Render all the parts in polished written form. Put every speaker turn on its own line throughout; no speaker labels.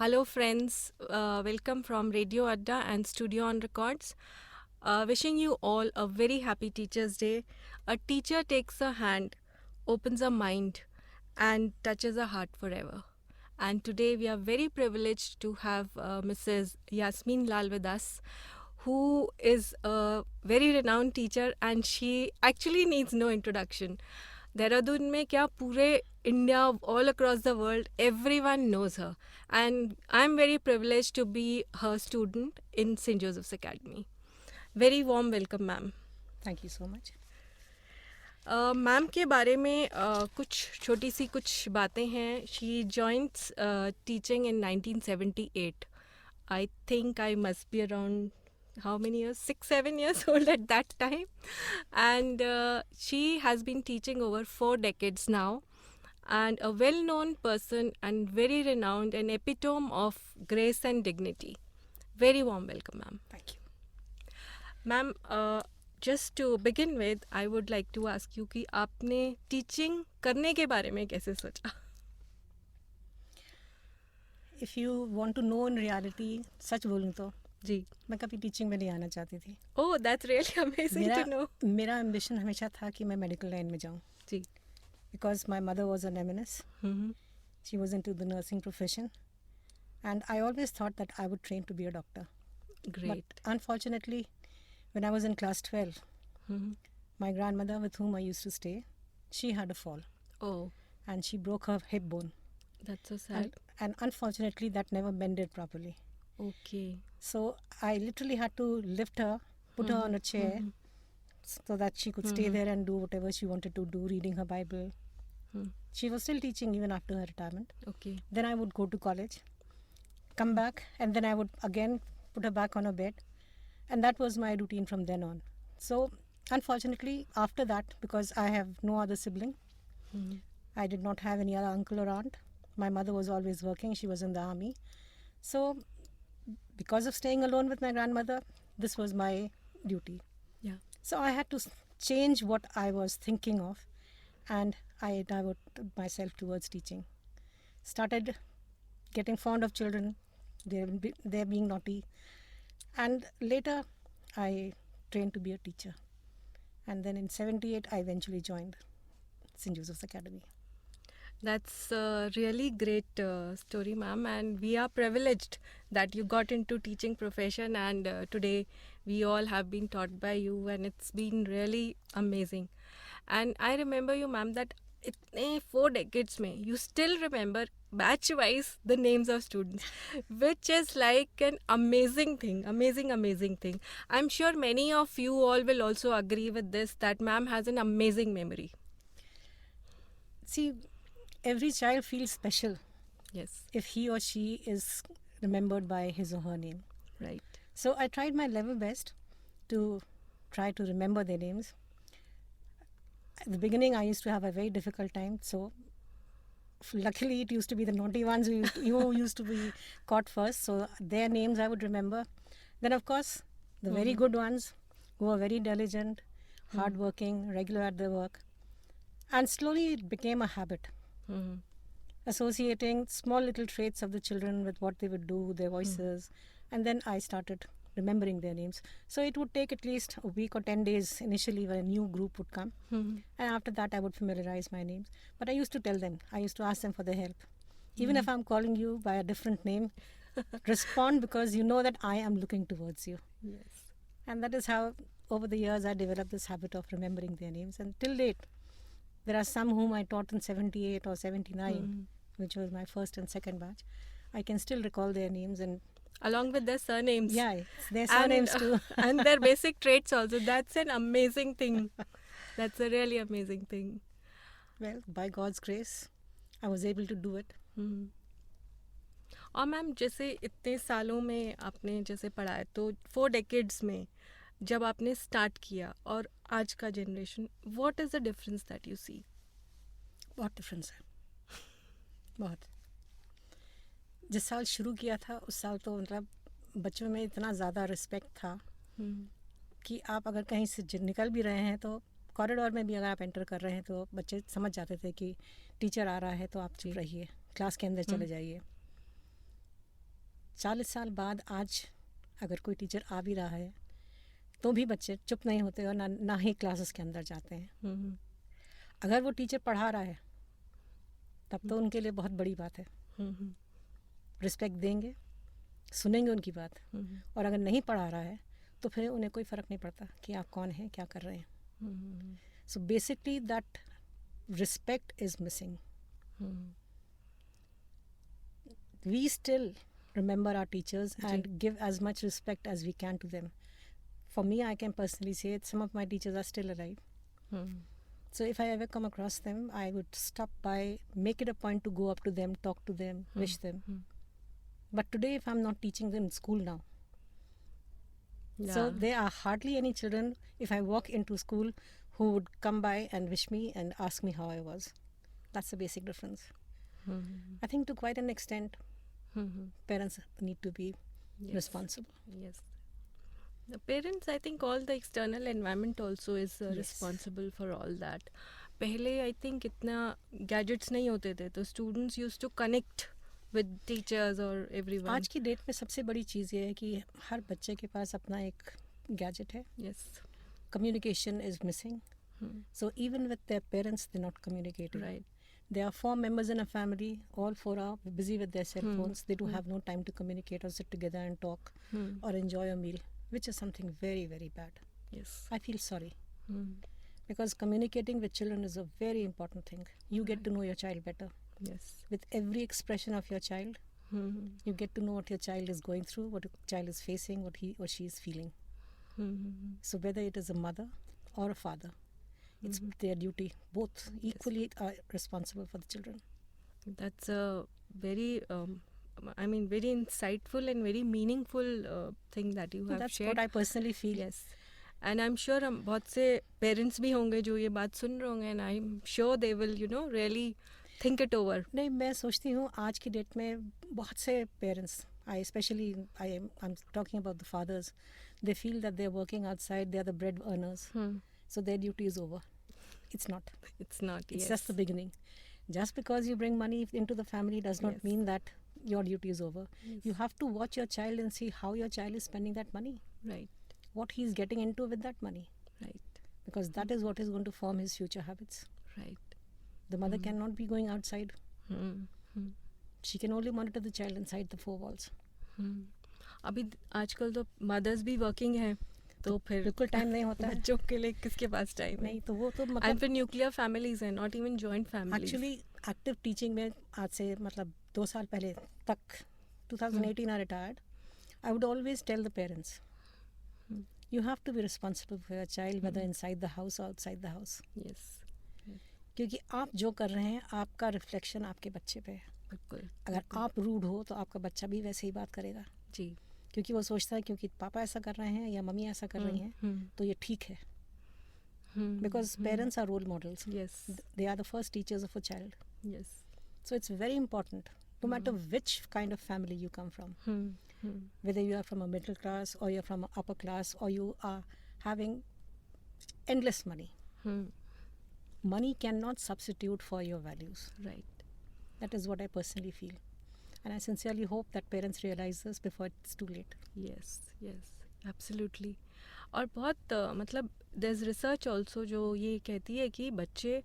Hello, friends. Welcome from Radio Adda and Studio on Records. Wishing you all a very happy Teacher's Day. A teacher takes a hand, opens a mind, and touches a heart forever. And today we are very privileged to have Mrs. Yasmin Lal with us, who is a very renowned teacher, and she actually needs no introduction. Dehradun में क्या पूरे India all across the world everyone knows her, and I'm very privileged to be her student in St. Joseph's Academy. Very warm welcome, ma'am.
Thank you so much.
Ma'am के बारे में कुछ छोटी सी कुछ बातें हैं. She joints teaching in 1978. I think I must be around how many years? 6, 7 years old at that time. And she has been teaching over 4 decades now. And a well known person and very renowned, an epitome of grace and dignity. Very warm welcome, ma'am.
Thank you.
Ma'am, just to begin with, I would like to ask you कि आपने teaching करने के बारे में कैसे सोचा?
If you want to know in reality, सच बोलूँ तो
जी.
मैं कभी टीचिंग में नहीं आना चाहती थी.
Oh, that's really amazing to know.
मेरा एम्बिशन हमेशा था कि मैं मेडिकल लाइन में जाऊँ,
जी.
Because my mother was an MNS.
Mm-hmm.
She was into the nursing profession and I always thought that I would train to be a doctor.
Great.
But unfortunately when I was in class 12,
Mm-hmm.
my grandmother with whom I used to stay, she had a fall
Oh,
and she broke her hip bone.
that's so sad.
And unfortunately that never mended properly.
Okay.
So I literally had to lift her, put her on a chair so that she could stay there and do whatever she wanted to do, reading her Bible. She was still teaching even after her retirement.
Okay.
Then I would go to college, come back, and then I would again put her back on her bed. And that was my routine from then on. So unfortunately, after that, because I have no other sibling, I did not have any other uncle or aunt. My mother was always working. She was in the army. So because of staying alone with my grandmother, this was my duty.
Yeah.
So I had to change what I was thinking of, and I diverted myself towards teaching. Started getting fond of children, they're being naughty, and later I trained to be a teacher. And then in 78, I eventually joined St. Joseph's Academy.
That's a really great story, ma'am, and we are privileged that you got into teaching profession, and today we all have been taught by you, and it's been really amazing. And I remember you, ma'am, that इतने 4 decades में you still remember batch wise the names of students, which is like an amazing thing. I'm sure many of you all will also agree with this, that ma'am has an amazing memory.
See, every child feels special
Yes.
if he or she is remembered by his or her name.
Right.
So I tried my level best to try to remember their names. At the beginning, I used to have a very difficult time. So luckily, it used to be the naughty ones who used to be caught first. So their names I would remember. Then, of course, the very good ones who were very diligent, hardworking, regular at their work. And slowly, it became a habit.
Mm-hmm.
Associating small little traits of the children with what they would do, their voices. And then I started remembering their names. So it would take at least a week or 10 days initially when a new group would come. And after that, I would familiarize my names. But I used to tell them, I used to ask them for their help. Even if I'm calling you by a different name, respond, because you know that I am looking towards you.
Yes.
And that is how, over the years, I developed this habit of remembering their names. And till date, there are some whom I taught in 78 or 79, which was my first and second batch. I can still recall their names, and
Along with their surnames.
yeah, it's their surnames too.
And their basic traits also. That's an amazing thing. That's a really amazing thing.
Well, by God's grace, I was able to do it.
और ma'am, जैसे इतने सालों में आपने जैसे पढ़ाया, तो 4 decades में जब आपने स्टार्ट किया और आज का generation, what is the difference that you see?
बहुत डिफरेंस है, बहुत. जिस साल शुरू किया था उस साल तो मतलब बच्चों में इतना ज़्यादा रिस्पेक्ट था कि आप अगर कहीं से निकल भी रहे हैं तो कॉरिडोर में भी अगर आप एंटर कर रहे हैं तो बच्चे समझ जाते थे कि टीचर आ रहा है, तो आप चुप रहिए, क्लास के अंदर चले जाइए. 40 साल बाद आज अगर कोई टीचर आ भी रहा है तो भी बच्चे चुप नहीं होते और ना ही क्लासेस के अंदर जाते हैं। अगर वो टीचर पढ़ा रहा है तब तो उनके लिए बहुत बड़ी बात है। रिस्पेक्ट देंगे, सुनेंगे उनकी बात, और अगर नहीं पढ़ा रहा है तो फिर उन्हें कोई फ़र्क नहीं पड़ता कि आप कौन हैं, क्या कर रहे हैं। So basically that respect is missing. We still remember our teachers and give as much respect as we can to them. For me, I can personally say it, some of my teachers are still alive. So if I ever come across them, I would stop by, make it a point to go up to them, talk to them, wish them. But today, if I'm not teaching them in school now, so there are hardly any children, if I walk into school, who would come by and wish me and ask me how I was. That's the basic difference. I think to quite an extent, parents need to be responsible.
Yes. The parents, I think all the external environment also is responsible for all that. पहले I think इतना gadgets नहीं होते थे तो students used to connect with teachers or everyone.
आज की date में सबसे बड़ी चीज़ ये है कि हर बच्चे के पास अपना एक गैजेट है.
Yes.
Communication is missing. So even with their parents, they're not communicating.
Right.
There are 4 members in a family, all 4 are busy with their cell phones. They do have no time to communicate or sit together and talk or enjoy a meal, which is something very, very bad.
Yes.
I feel sorry. Because communicating with children is a very important thing. You get to know your child better.
Yes.
With every expression of your child, you get to know what your child is going through, what your child is facing, what he or she is feeling. So whether it is a mother or a father, it's their duty. Both equally are responsible for the children.
That's a very, very insightful and very meaningful thing that you have
That's
shared.
what I personally feel.
Yes. And I'm sure बहुत से parents भी होंगे जो ये बात सुन रहे होंगे, and I'm sure they will, really think it over.
नहीं, मैं सोचती हूँ आज की डेट में बहुत से parents, I'm talking about the fathers, they feel that they're working outside, they're the bread earners. So their duty is over. It's not.
It's not.
It's
yes.
just the beginning. Just because you bring money into the family does not mean that your duty is over.
Yes.
You have to watch your child and see how your child is spending that money.
Right.
What he's getting into with that money.
Right.
Because that is what is going to form his future habits.
Right.
The mother cannot be going outside. She can only monitor the child inside the 4 walls.
अभी आजकल तो mothers भी working हैं, तो फिर
बिल्कुल time नहीं होता है
बच्चों के लिए किसके पास टाइम है?
नहीं, तो वो तो
मतलब फिर न्यूक्लियर फैमिलीज हैं, not even joint families.
Actually active teaching में आज से मतलब 2 साल पहले तक 2018 I retired. I would always tell the parents, you have to be responsible for your child whether inside the house or outside the house.
Yes.
क्योंकि आप जो कर रहे हैं आपका रिफ्लेक्शन आपके बच्चे पे है.
बिल्कुल.
अगर आप रूड हो तो आपका बच्चा भी वैसे ही बात करेगा.
जी.
क्योंकि वो सोचता है क्योंकि पापा ऐसा कर रहे हैं या मम्मी ऐसा कर रही हैं तो ये ठीक है. Because parents are role models.
Yes.
They are the first teachers of a child.
Yes.
So it's very important, no matter which kind of family you come from, whether you are from a middle class or you're from an upper class or you are having endless money. Money cannot substitute for your values.
Right.
That is what I personally feel. And I sincerely hope that parents realize this before it's too late.
Yes, yes, absolutely. और बहुत मतलब there's research also जो ये कहती है कि बच्चे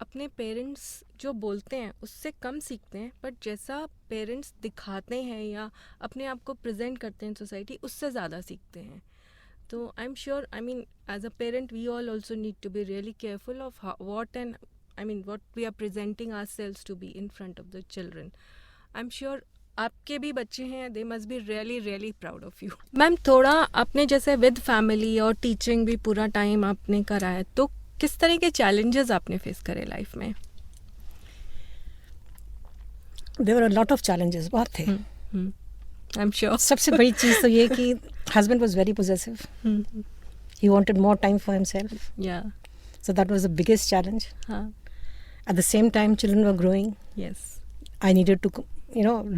अपने पेरेंट्स जो बोलते हैं उससे कम सीखते हैं, बट जैसा पेरेंट्स दिखाते हैं या अपने आप को प्रेजेंट करते हैं सोसाइटी उससे ज़्यादा सीखते हैं. तो I am sure, as a parent we all also need to be really careful of what we are presenting ourselves to be in front of the children. I'm sure आपके भी बच्चे हैं, they must be really really proud of you. Ma'am, थोड़ा आपने जैसे with family और teaching भी पूरा टाइम आपने करा है, तो किस तरह के चैलेंजेस आपने फेस करे लाइफ में?
There were a lot of challenges. बहुत थे.
I'm sure.
सबसे बड़ी चीज़ तो ये कि husband was very possessive. He wanted more time for himself.
Yeah.
So that was the biggest challenge.
हाँ.
At the same time, children were growing.
Yes.
I needed to,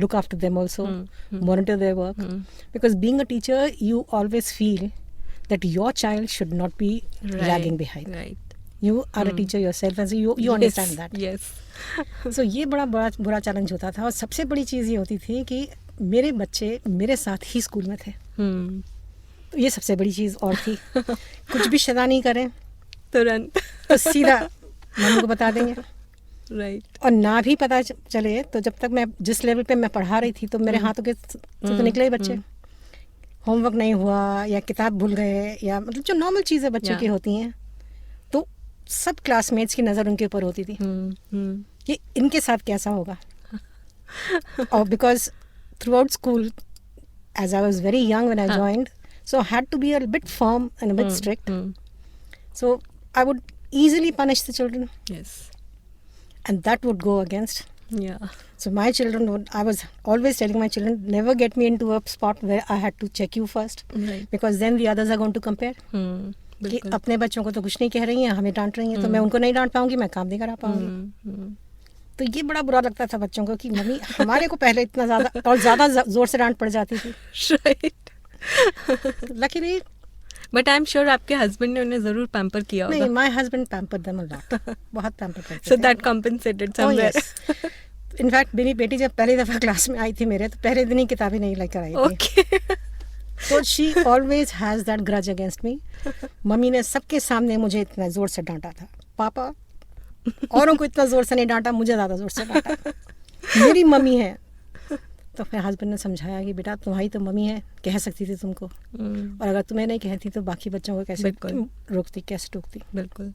look after them also, monitor their work. Because being a teacher, you always feel that your child should not be lagging behind.
Right.
You are a teacher yourself, and so you understand that.
Yes.
So ये बड़ा बुरा challenge होता था. और सबसे बड़ी चीज़ ये होती थी कि मेरे बच्चे मेरे साथ ही स्कूल में थे, तो ये सबसे बड़ी चीज़ और थी। कुछ भी शैतानी करें
तुरंत
तो सीधा मम्मी को बता देंगे,
राइट।
और ना भी पता चले तो जब तक मैं जिस लेवल पे मैं पढ़ा रही थी तो मेरे हाथों के से तो निकले ही बच्चे। होमवर्क नहीं हुआ या किताब भूल गए या मतलब जो नॉर्मल चीज़ें बच्चों
Yeah.
की होती हैं, तो सब क्लासमेट्स की नज़र उनके ऊपर होती थी कि इनके साथ कैसा होगा। और because throughout school, as I was very young when I joined, so I had to be a bit firm and a bit strict. So I would easily punish the children,
Yes.
and that would go against.
Yeah.
So my children would, I was always telling my children, never get me into a spot where I had to check you first,
Right.
because then the others are going to compare. कि
बिल्कुल।
अपने बच्चों को तो कुछ नहीं कह रही हैं, हमें डांट रही हैं, तो मैं उनको नहीं डांट पाऊंगी, मैं काम नहीं करा पाऊंगी। तो ये बड़ा बुरा लगता था बच्चों को कि मम्मी हमारे को पहले इतना ज़्यादा और ज़्यादा जोर से डांट पड़ जाती थी।
Right.
Luckily
but I am sure आपके हस्बैंड ने उन्हें जरूर पैम्पर किया
नहीं,
होगा।
My husband pamper them a lot, बहुत पैम्पर करते
सो
थे।
That compensated
Oh,
somewhere.
yes. In fact मेरी बेटी जब पहली दफ़ा क्लास में आई थी मेरे, तो पहले दिन ही किताबें नहीं लेकर आई थी।
ओके।
तो she always has that grudge against me. Mummy ने सबके सामने मुझे इतना ज़ोर से डांटा था, पापा औरों को इतना ज़ोर से नहीं डांटा, मुझे ज़्यादा ज़ोर से डांटा। मेरी मम्मी है। तो फिर हस्बैंड ने समझाया कि बेटा तुम्हारी तो मम्मी है, कह सकती थी तुमको, और अगर तुम्हें नहीं कहती तो बाकी बच्चों को कैसे
बिल्कुल।
रोकती, कैसे टोकती।
बिल्कुल।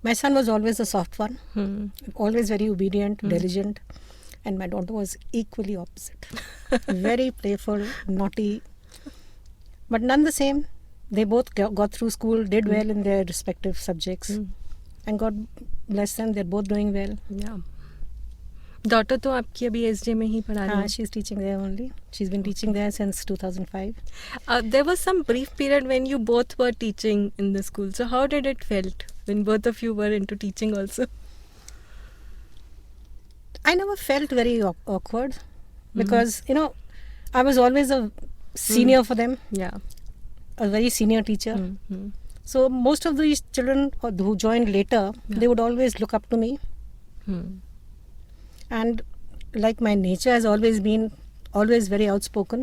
My son was always the soft one, always very obedient, diligent, and my daughter was equally opposite. Very playful, naughty, but none the same. They both got through school, did well in their respective subjects, and God bless them, they're both doing well.
या daughter तो आपकी अभी SJ में ही पढ़ा रही है।
She's teaching there only. She's been teaching there since 2005.
There was some brief period when you both were teaching in the school. So how did it felt when both of you were into teaching also?
I never felt very awkward because, you know, I was always a senior for them,
Yeah.
a very senior teacher. So most of these children who joined later, they would always look up to me. And like my nature has always been always very outspoken.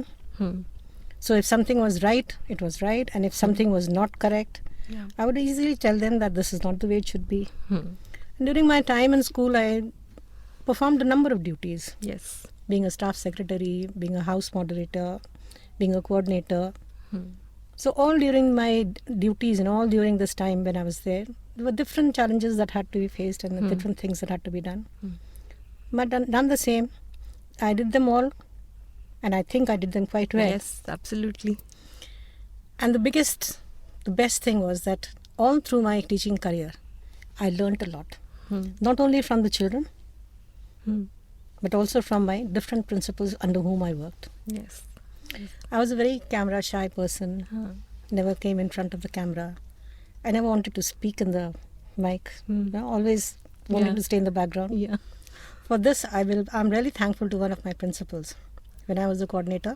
So if something was right, it was right. And if something was not correct,
Yeah.
I would easily tell them that this is not the way it should be. And during my time in school, I performed a number of duties.
Yes.
Being a staff secretary, being a house moderator, being a coordinator. So all during my duties and all during this time when I was there were different challenges that had to be faced and different things that had to be done. But done the same. I did them all, and I think I did them quite well.
Yes, absolutely.
And the best thing was that all through my teaching career, I learnt a lot. Not only from the children, but also from my different principals under whom I worked.
Yes.
I was a very camera shy person, never came in front of the camera. I never wanted to speak in the mic. You know, always wanted
Yeah.
to stay in the background.
Yeah.
For this, I'm really thankful to one of my principals. When I was the coordinator,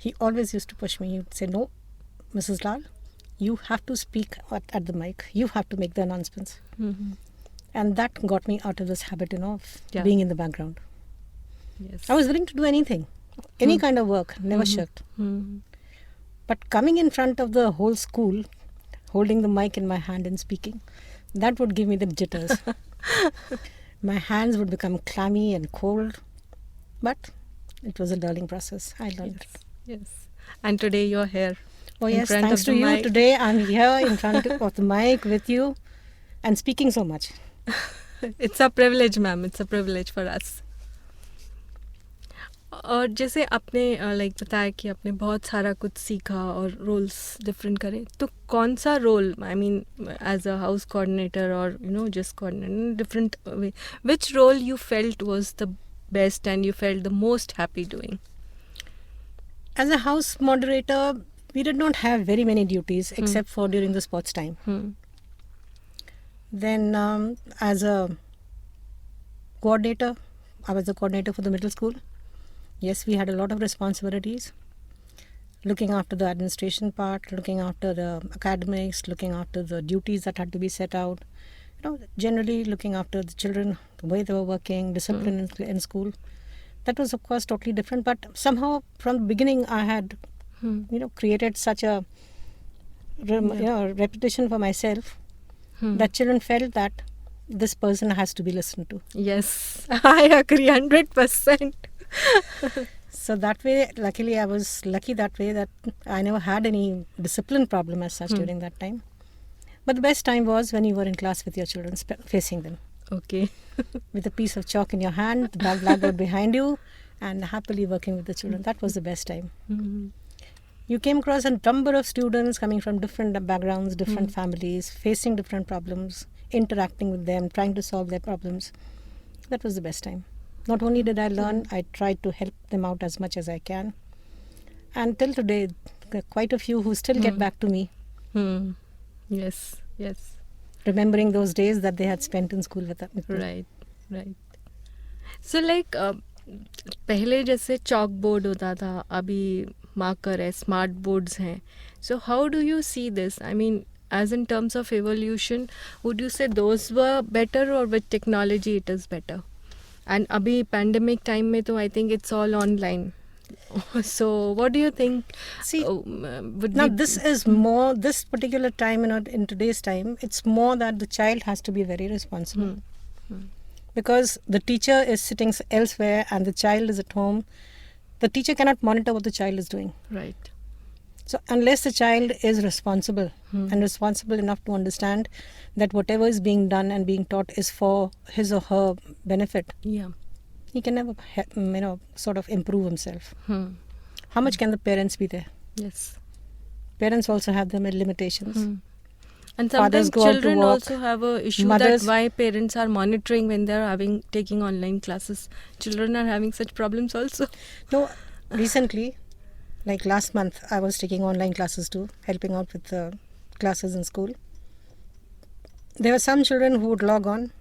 he always used to push me. He would say, "No, Mrs. Lal, you have to speak at the mic. You have to make the announcements." And that got me out of this habit, of
Yeah.
being in the background.
Yes.
I was willing to do anything, any kind of work, never shirked. But coming in front of the whole school, holding the mic in my hand and speaking, that would give me the jitters. My hands would become clammy and cold. But it was a learning process. I learned it.
Yes. And today you're here.
Oh,
in
yes,
front
thanks
of
to
the
you.
mic.
Today I'm here in front of the mic with you and speaking so much.
It's a privilege, ma'am. It's a privilege for us. और जैसे आपने like बताया कि आपने बहुत सारा कुछ सीखा और रोल्स डिफरेंट करे, तो कौन सा role, I mean as a house coordinator और just coordinator, different way, which role you felt was the best and you felt the most happy doing?
As a house moderator, we did not have very many duties except for during the sports time. Then as a coordinator, I was the coordinator for the middle school. Yes, we had a lot of responsibilities. Looking after the administration part, looking after the academics, looking after the duties that had to be set out. Generally looking after the children, the way they were working, discipline in school. That was, of course, totally different. But somehow, from the beginning, I had, created such a reputation for myself that children felt that this person has to be listened to.
Yes, I agree 100%.
So that way, luckily, I was lucky that way that I never had any discipline problem as such during that time. But the best time was when you were in class with your children, facing them.
Okay.
With a piece of chalk in your hand, the blackboard behind you, and happily working with the children. That was the best time. You came across a number of students coming from different backgrounds, different families, facing different problems, interacting with them, trying to solve their problems. That was the best time. Not only did I learn, I tried to help them out as much as I can. And till today, there are quite a few who still get back to me,
Yes.
remembering those days that they had spent in school with me.
Right. So like पहले जैसे chalk board होता था, अभी marker है, smart boards हैं. So how do you see this? I mean, as in terms of evolution, would you say those were better or with technology it is better? And abhi pandemic time mein to I think it's all online. So what do you think?
See,
would
now
be
this is more, this particular time, in today's time, it's more that the child has to be very responsible. Because the teacher is sitting elsewhere and the child is at home. The teacher cannot monitor what the child is doing.
right?
So unless the child is responsible and responsible enough to understand that whatever is being done and being taught is for his or her benefit,
Yeah.
he can never, sort of improve himself. How much can the parents be there?
Yes.
Parents also have their limitations.
And
Fathers
sometimes
go out to
children
work.
also have a issue
Mothers-
that why parents are monitoring when they are taking online classes. Children are having such problems also.
No, recently, like last month, I was taking online classes too, helping out with the classes in school. There were some children who would log on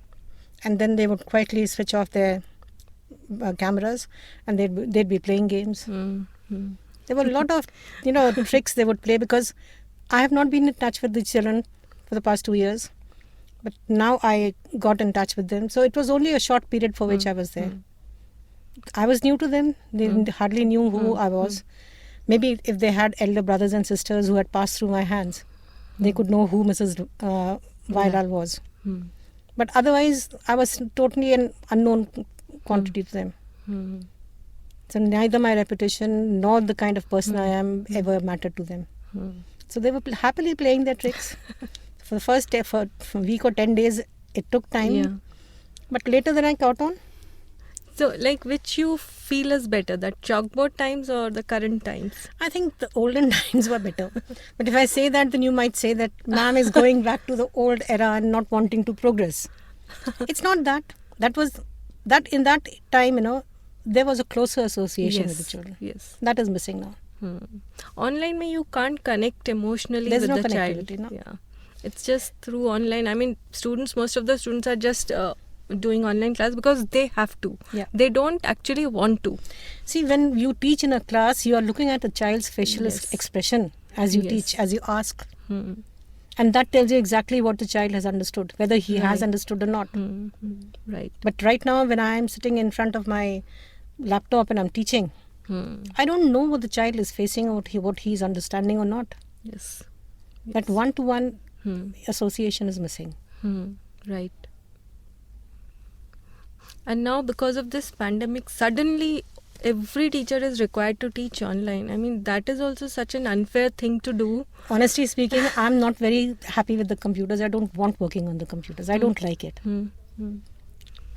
and then they would quietly switch off their cameras and they'd be playing games. There were a lot of tricks they would play, because I have not been in touch with the children for the past 2 years, but now I got in touch with them. So it was only a short period for which I was there. I was new to them. They hardly knew who I was. Maybe if they had elder brothers and sisters who had passed through my hands, they could know who Mrs. Vailal was. But otherwise, I was totally an unknown quantity to them. So neither my reputation nor the kind of person I am ever mattered to them. So they were happily playing their tricks. For the first day, for a week or 10 days, it took time.
Yeah.
But later then I caught on.
So like which you feel is better, that chalkboard times or the current times?
I think the olden times were better. But if I say that, then you might say that ma'am is going back to the old era and not wanting to progress. It's not that. In that time, there was a closer association with the children.
Yes.
That is missing now.
Online mein you can't connect emotionally
There's
with
no
the
connectivity,
child.
no?
Yeah. It's just through online. I mean, most of the students are just doing online class because they have to.
Yeah.
They don't actually want to.
See, when you teach in a class, you are looking at a child's facial expression as you teach, as you ask. And that tells you exactly what the child has understood, whether he has understood or not.
Right.
But right now, when I am sitting in front of my laptop and I'm teaching, I don't know what the child is facing or what he's understanding or not.
Yes.
That one-to-one association is missing.
Right. And now because of this pandemic, suddenly every teacher is required to teach online. I mean, that is also such an unfair thing to do.
Honestly speaking, I'm not very happy with the computers. I don't want working on the computers. I don't like it.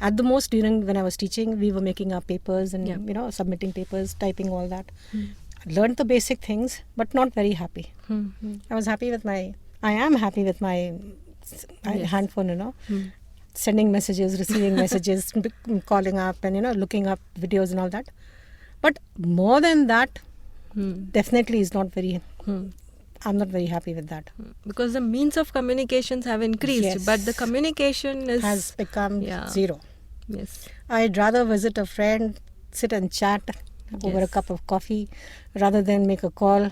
At the most, when I was teaching, we were making our papers and submitting papers, typing all that. I learned the basic things, but not very happy. I am happy with my handphone, sending messages, receiving messages, calling up and looking up videos and all that. But more than that, definitely is not very. I'm not very happy with that.
Because the means of communications have increased, but the communication
has become zero.
Yes.
I'd rather visit a friend, sit and chat over a cup of coffee, rather than make a call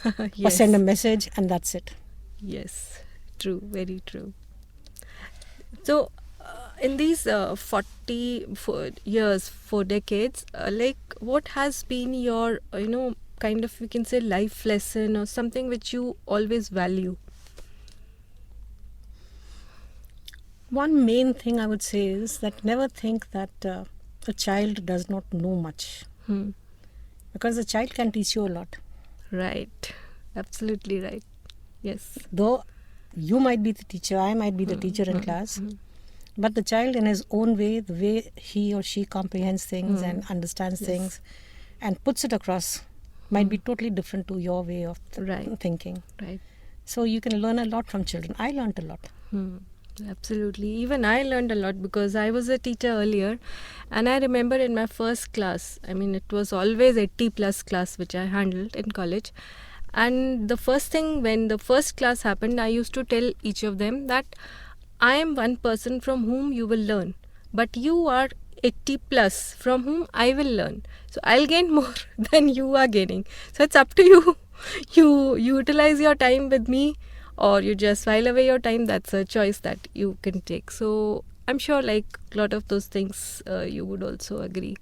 or send a message, and that's it.
Yes, true, very true. So, In these years, 4 decades, like what has been your, kind of, we can say, life lesson or something which you always value?
One main thing I would say is that never think that a child does not know much, because a child can teach you a lot.
Right. Absolutely right. Yes.
Though you might be the teacher, I might be the teacher in class, but the child in his own way, the way he or she comprehends things and understands things and puts it across might be totally different to your way of thinking.
Right.
So you can learn a lot from children. I learned a lot.
Absolutely. Even I learned a lot because I was a teacher earlier, and I remember in my first class, I mean, it was always 80 plus class which I handled in college. And the first thing, when the first class happened, I used to tell each of them that I am one person from whom you will learn, but you are 80 plus from whom I will learn. So I'll gain more than you are gaining. So it's up to you. You utilize your time with me, or you just while away your time. That's a choice that you can take. So I'm sure like a lot of those things you would also agree.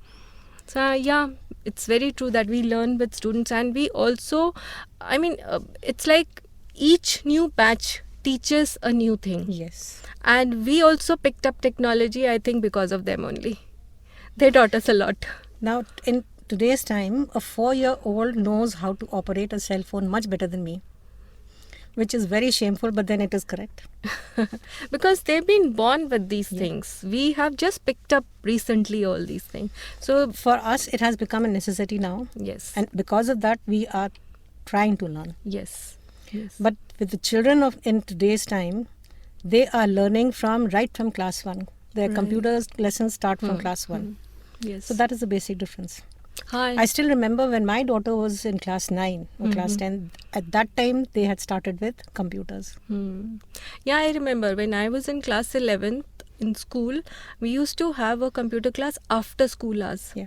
So yeah, it's very true that we learn with students, and we also, I mean, it's like each new batch teaches a new thing.
Yes.
And we also picked up technology, I think, because of them only. They taught us a lot.
Now, in today's time, a 4-year-old knows how to operate a cell phone much better than me, which is very shameful, but then it is correct.
Because they've been born with these things. We have just picked up recently all these things. So
for us, it has become a necessity now.
Yes.
And because of that, we are trying to learn.
Yes.
But with the children of in today's time, they are learning right from class 1. Their computer lessons start from class 1.
Yes.
So that is the basic difference.
Hi.
I still remember when my daughter was in class 9 or class 10, at that time they had started with computers.
Yeah, I remember when I was in class 11th in school, we used to have a computer class after school hours.
Yeah.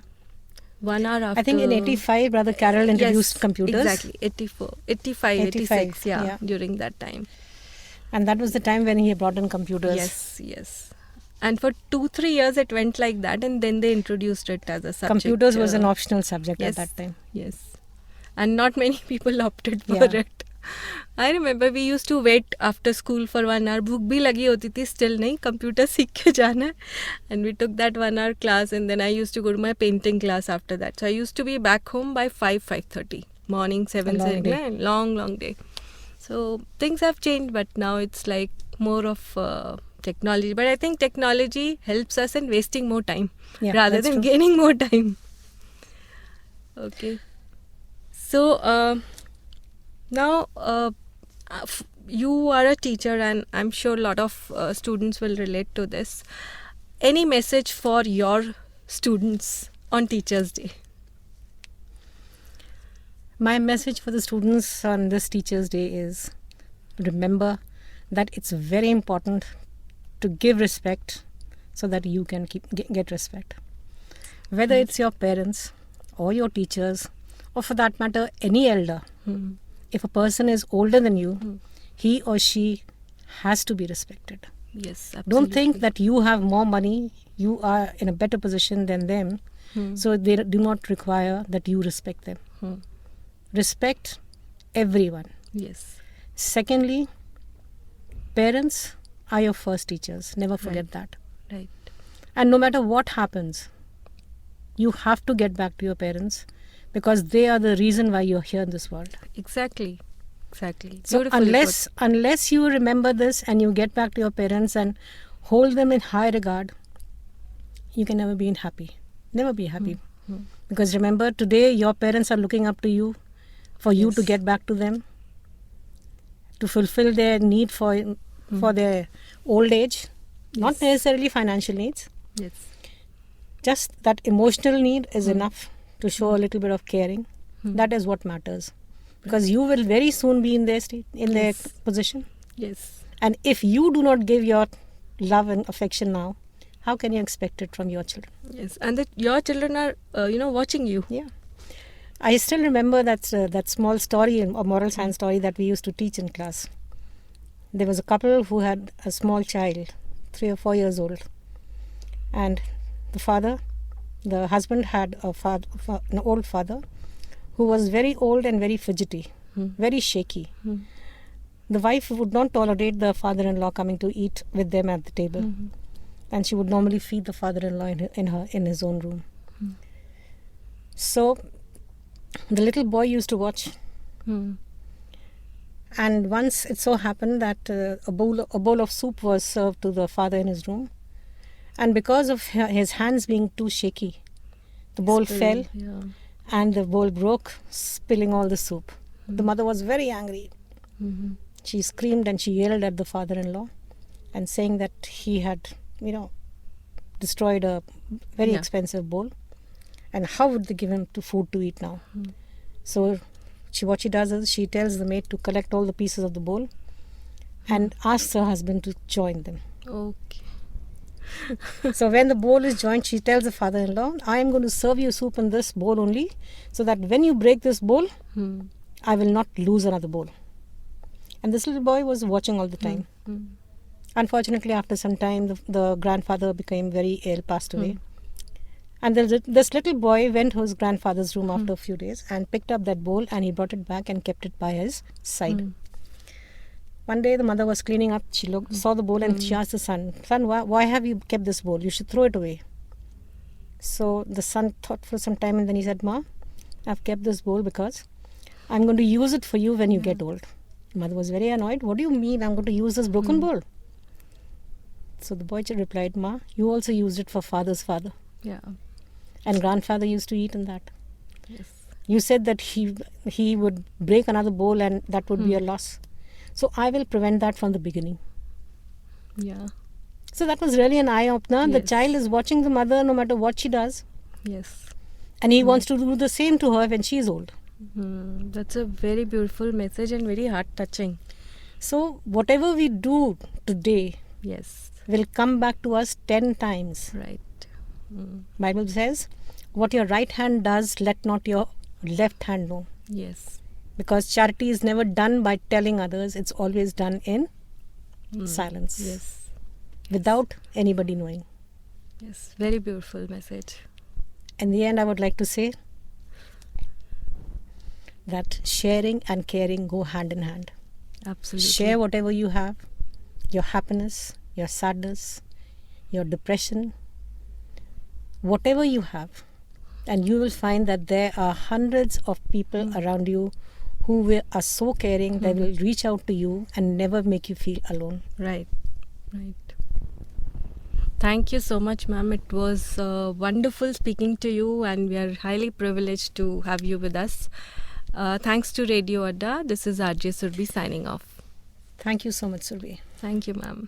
1 hour after.
I think in 85, Brother Carroll introduced computers.
Exactly. 84, 85, 86, yeah, during that time.
And that was the time when he brought in computers.
Yes. And for 2-3 years it went like that, and then they introduced it as a subject.
Computers was an optional subject at that time.
Yes. And not many people opted for it. I remember we used to wait after school for 1 hour. Book bhi lagi hoti thi, still nahi, computer seekh ke jana hai. And we took that 1 hour class, and then I used to go to my painting class after that. So I used to be back home by 5:30. Morning 7, long day. So things have changed, but now it's like more of technology. But I think technology helps us in wasting more time rather than gaining more time. Okay. So now you are a teacher, and I'm sure a lot of students will relate to this. Any message for your students on Teachers' Day?
My message for the students on this Teachers' Day is remember that it's very important to give respect so that you can get respect. Whether it's your parents or your teachers, or for that matter, any elder. If a person is older than you, he or she has to be respected.
Yes, absolutely.
Don't think that you have more money, you are in a better position than them, so they do not require that you respect them. Respect everyone.
Yes.
Secondly, parents are your first teachers. Never forget that.
Right.
And no matter what happens, you have to get back to your parents, because they are the reason why you're here in this world.
Exactly.
So unless you remember this and you get back to your parents and hold them in high regard, you can never be happy. Never be happy. Because remember, today your parents are looking up to you for you to get back to them, to fulfill their need for their old age, not necessarily financial needs.
Yes.
Just that emotional need is enough to show a little bit of caring. That is what matters, because you will very soon be in their their position.
Yes.
And if you do not give your love and affection now, how can you expect it from your children?
Yes, and your children are watching you.
Yeah. I still remember that small story, a moral science story that we used to teach in class. There was a couple who had a small child, 3 or 4 years old, And the husband had an old father who was very old and very fidgety, very shaky. The wife would not tolerate the father-in-law coming to eat with them at the table, and she would normally feed the father-in-law in his own room. So the little boy used to watch. And once it so happened that a bowl of soup was served to the father in his room, and because of his hands being too shaky, the bowl fell, and the bowl broke, spilling all the soup. The mother was very angry. She screamed and she yelled at the father-in-law, and saying that he had, destroyed a very expensive bowl, and how would they give him food to eat now? So what she does is she tells the maid to collect all the pieces of the bowl and asks her husband to join them.
Okay.
So when the bowl is joined, she tells the father-in-law, I am going to serve you soup in this bowl only, so that when you break this bowl, I will not lose another bowl. And this little boy was watching all the time. Unfortunately, after some time, the grandfather became very ill, passed away. And this little boy went to his grandfather's room after a few days and picked up that bowl, and he brought it back and kept it by his side. One day the mother was cleaning up. She saw the bowl and she asked the son, why have you kept this bowl? You should throw it away. So the son thought for some time, and then he said, Ma, I've kept this bowl because I'm going to use it for you when you get old. The mother was very annoyed. What do you mean I'm going to use this broken bowl? So the boy replied, Ma, you also used it for father's father.
Yeah.
And grandfather used to eat in that.
Yes.
You said that he would break another bowl and that would be a loss. So I will prevent that from the beginning.
Yeah.
So that was really an eye-opener.
Yes.
The child is watching the mother no matter what she does.
Yes.
And he wants to do the same to her when she is old.
That's a very beautiful message and very heart-touching.
So whatever we do today will come back to us 10 times.
Right.
Bible says, what your right hand does, let not your left hand know.
Yes.
Because charity is never done by telling others. It's always done in silence.
Yes.
Without anybody knowing.
Yes. Very beautiful message.
In the end, I would like to say that sharing and caring go hand in hand.
Absolutely.
Share whatever you have, your happiness, your sadness, your depression, whatever you have, and you will find that there are hundreds of people around you who are so caring they will reach out to you and never make you feel alone.
Right. Thank you so much, ma'am. It was wonderful speaking to you, and we are highly privileged to have you with us. Thanks to Radio Adda. This is RJ Surbi signing off.
Thank you so much, Surbi.
Thank you, ma'am.